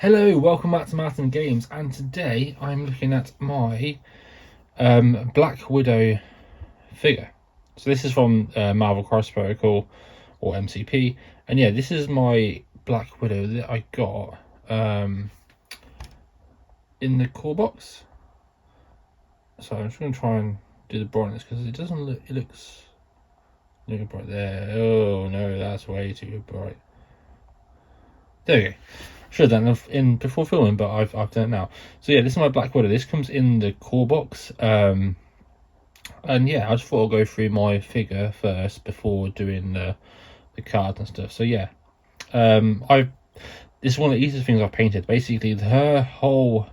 Hello, welcome back to Martin Games, and today I'm looking at my Black Widow figure. So this is from Marvel Cross Protocol, or MCP, and yeah, this is my Black Widow that I got in the core box. So I'm just going to try and do the brightness because it doesn't look, it looks bright there. Oh no, that's way too bright. There we go. Should have done it in before filming, but I've done it now. So yeah, this is my Black Widow. This comes in the core box. And yeah, I just thought I'll go through my figure first before doing the cards and stuff. So yeah, this is one of the easiest things I've painted. Basically, her whole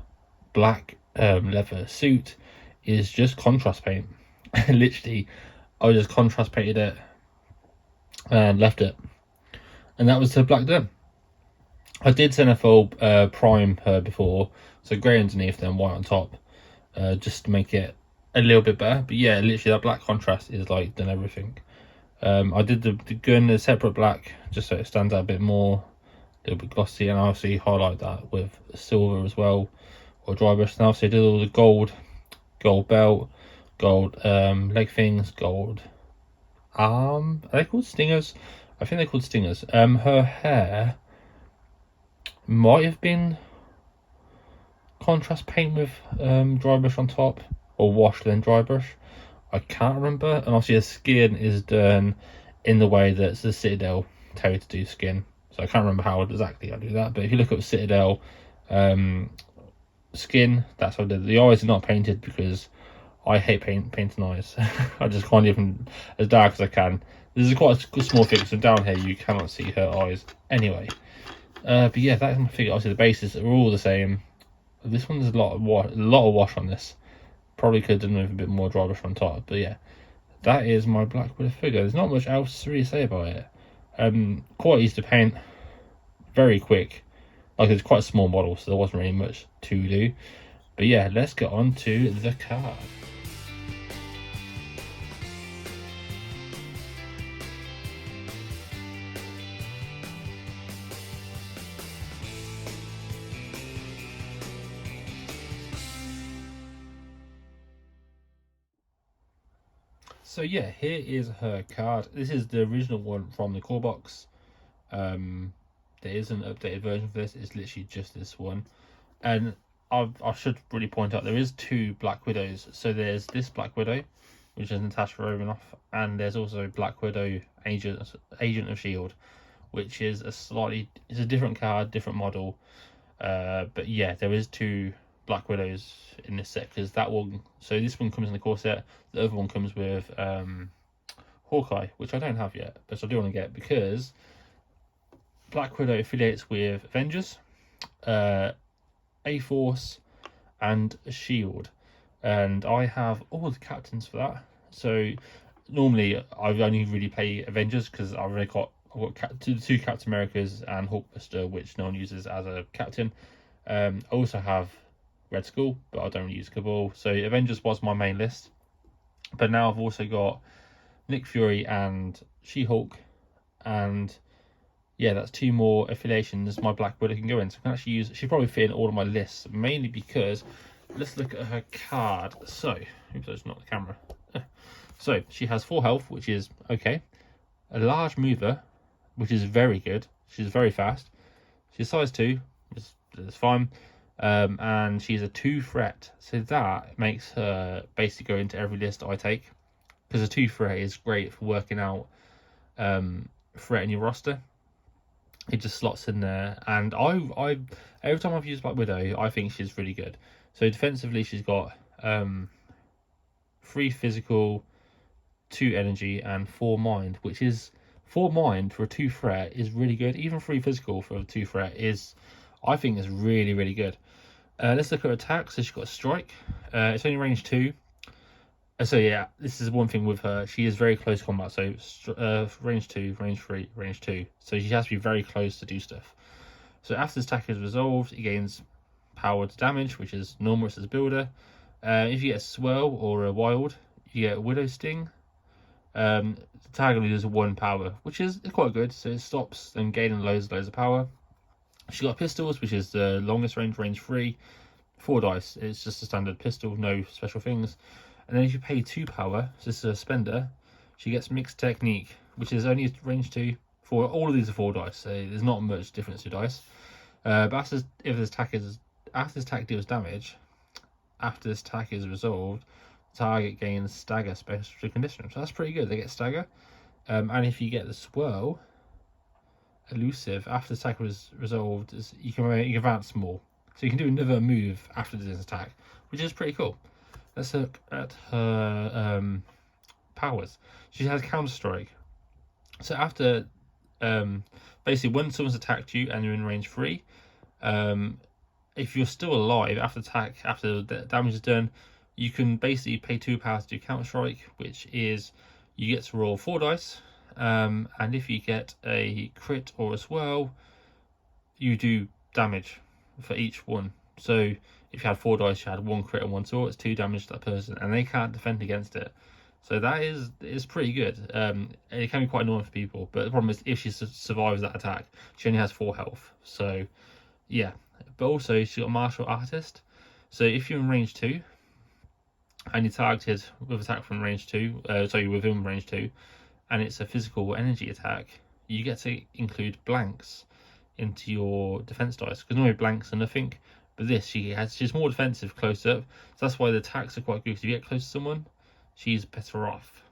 black leather suit is just contrast paint. Literally, I just contrast painted it and left it, and that was her black done. I did Zenithal prime her before, so grey underneath and white on top, just to make it a little bit better. But yeah, literally that black contrast is like done everything. I did the gun a separate black just so it stands out a bit more, a little bit glossy, and I obviously highlight that with silver as well, or dry brush. And obviously I did all the gold belt, gold leg things, gold arm. Are they called stingers? I think they're called stingers. Her hair might have been contrast paint with dry brush on top, or wash then dry brush. I can't remember. And obviously the skin is done in the way that the Citadel tell you to do skin. So I can't remember how exactly I do that. But if you look at Citadel skin, that's how I did it. The eyes are not painted because I hate painting eyes. I just can't even as dark as I can. This is quite a small figure, so down here you cannot see her eyes anyway. But yeah, that's my figure. Obviously the bases are all the same. This one's a lot of wash on this. Probably could have done with a bit more dry brush on top. But yeah, that is my Black Widow figure. There's not much else to really say about it. Quite easy to paint, very quick. Like, it's quite a small model, so there wasn't really much to do. But yeah, let's get on to the card. So yeah, here is her card. This is the original one from the core box. There is an updated version for this. It's literally just this one. And I should really point out there is two Black Widows. So there's this Black Widow, which is Natasha Romanoff, and there's also Black Widow Agent of Shield, which is it's a different card, different model. But yeah, there is two Black Widows in this set, because that one, so this one comes in the core set, the other one comes with Hawkeye, which I don't have yet, but I do want to get because Black Widow affiliates with Avengers, A-Force, and Shield, and I have all the captains for that. So normally I only really play Avengers because I've got two Captain Americas and Hulkbuster, which no one uses as a captain. I also have Red Skull, but I don't use Cabal. So Avengers was my main list, but now I've also got Nick Fury and She-Hulk, and yeah, that's two more affiliations my Black Widow can go in. So I can actually use, she'll probably fit in all of my lists, mainly because let's look at her card. So, oops, that's not the camera. So she has 4 health, which is okay. A large mover, which is very good. She's very fast. She's size 2, it's fine. And she's a 2 threat, so that makes her basically go into every list I take, because a 2 threat is great for working out threat in your roster. It just slots in there, and I every time I've used Black Widow, I think she's really good. So defensively, she's got 3 physical, 2 energy, and 4 mind, which is 4 mind for a 2 threat is really good. Even 3 physical for a 2 threat is, I think, is really good. Let's look at her attack. So she's got a strike. It's only range 2. So yeah, this is one thing with her. She is very close combat. So range 2, range 3, range 2. So she has to be very close to do stuff. So after this attack is resolved, it gains power to damage, which is normal. It says builder. If you get a swirl or a wild, you get a widow sting. The tag only does 1 power, which is quite good. So it stops them gaining loads of power. She's got pistols, which is the longest range, range 3, 4 dice. It's just a standard pistol, no special things. And then if you pay 2 power, so this is a spender, she gets mixed technique, which is only range 2. For all of these are 4 dice, so there's not much difference to dice. But after this attack deals damage, after this attack is resolved, the target gains stagger special condition. So that's pretty good. They get stagger. And if you get the swirl, elusive, after the attack was resolved, you can advance more. So you can do another move after this attack, which is pretty cool. Let's look at her powers. She has counter strike. So after basically when someone's attacked you and you're in range 3, if you're still alive after attack, after the damage is done, you can basically pay 2 power to do counter strike, which is you get to roll 4 dice, and if you get a crit or a swirl, you do damage for each one. So if you had 4 dice, you had 1 crit and 1 swirl, it's 2 damage to that person, and they can't defend against it. So that is pretty good. It can be quite annoying for people, but the problem is if she survives that attack, she only has 4 health. So yeah, but also she's got martial artist. So if you're in range 2 and you're targeted with attack from range 2, within range 2, and it's a physical energy attack, you get to include blanks into your defense dice, because normally blanks are nothing, but this she's more defensive close up, so that's why the attacks are quite good, because if you get close to someone, she's better off.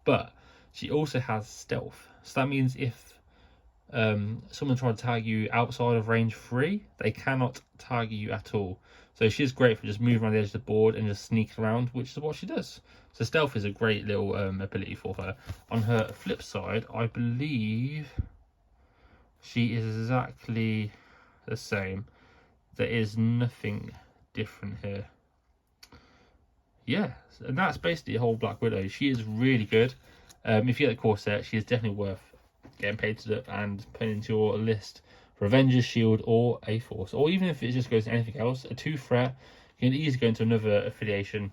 But she also has stealth, so that means if someone trying to target you outside of range 3, they cannot target you at all. So she's great for just moving around the edge of the board and just sneaking around, which is what she does. So stealth is a great little ability for her. On her flip side, I believe she is exactly the same. There is nothing different here. Yeah, and that's basically the whole Black Widow. She is really good. If you get the core set, she is definitely worth getting painted up and putting into your list for Avengers, Shield, or a Force, or even if it just goes to anything else, a 2 threat, you can easily go into another affiliation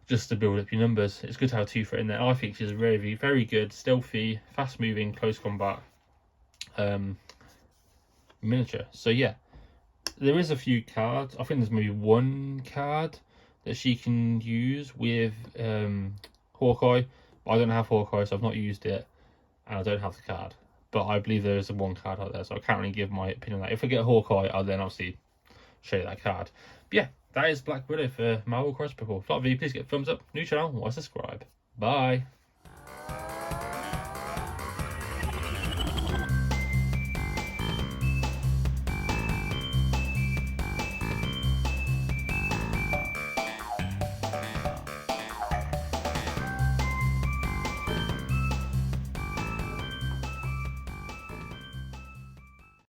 just to build up your numbers. It's good to have a 2 threat in there. I think she's very, very good, stealthy, fast moving, close combat miniature. So yeah, there is a few cards. I think there's maybe 1 card that she can use with Hawkeye, but I don't have Hawkeye, so I've not used it, and I don't have the card. But I believe there is 1 card out there, so I can't really give my opinion on that. If I get Hawkeye, I'll then obviously show you that card. But yeah, that is Black Widow for Marvel Cross Protocol. If you like the video, please get a thumbs up, new channel, or subscribe. Bye.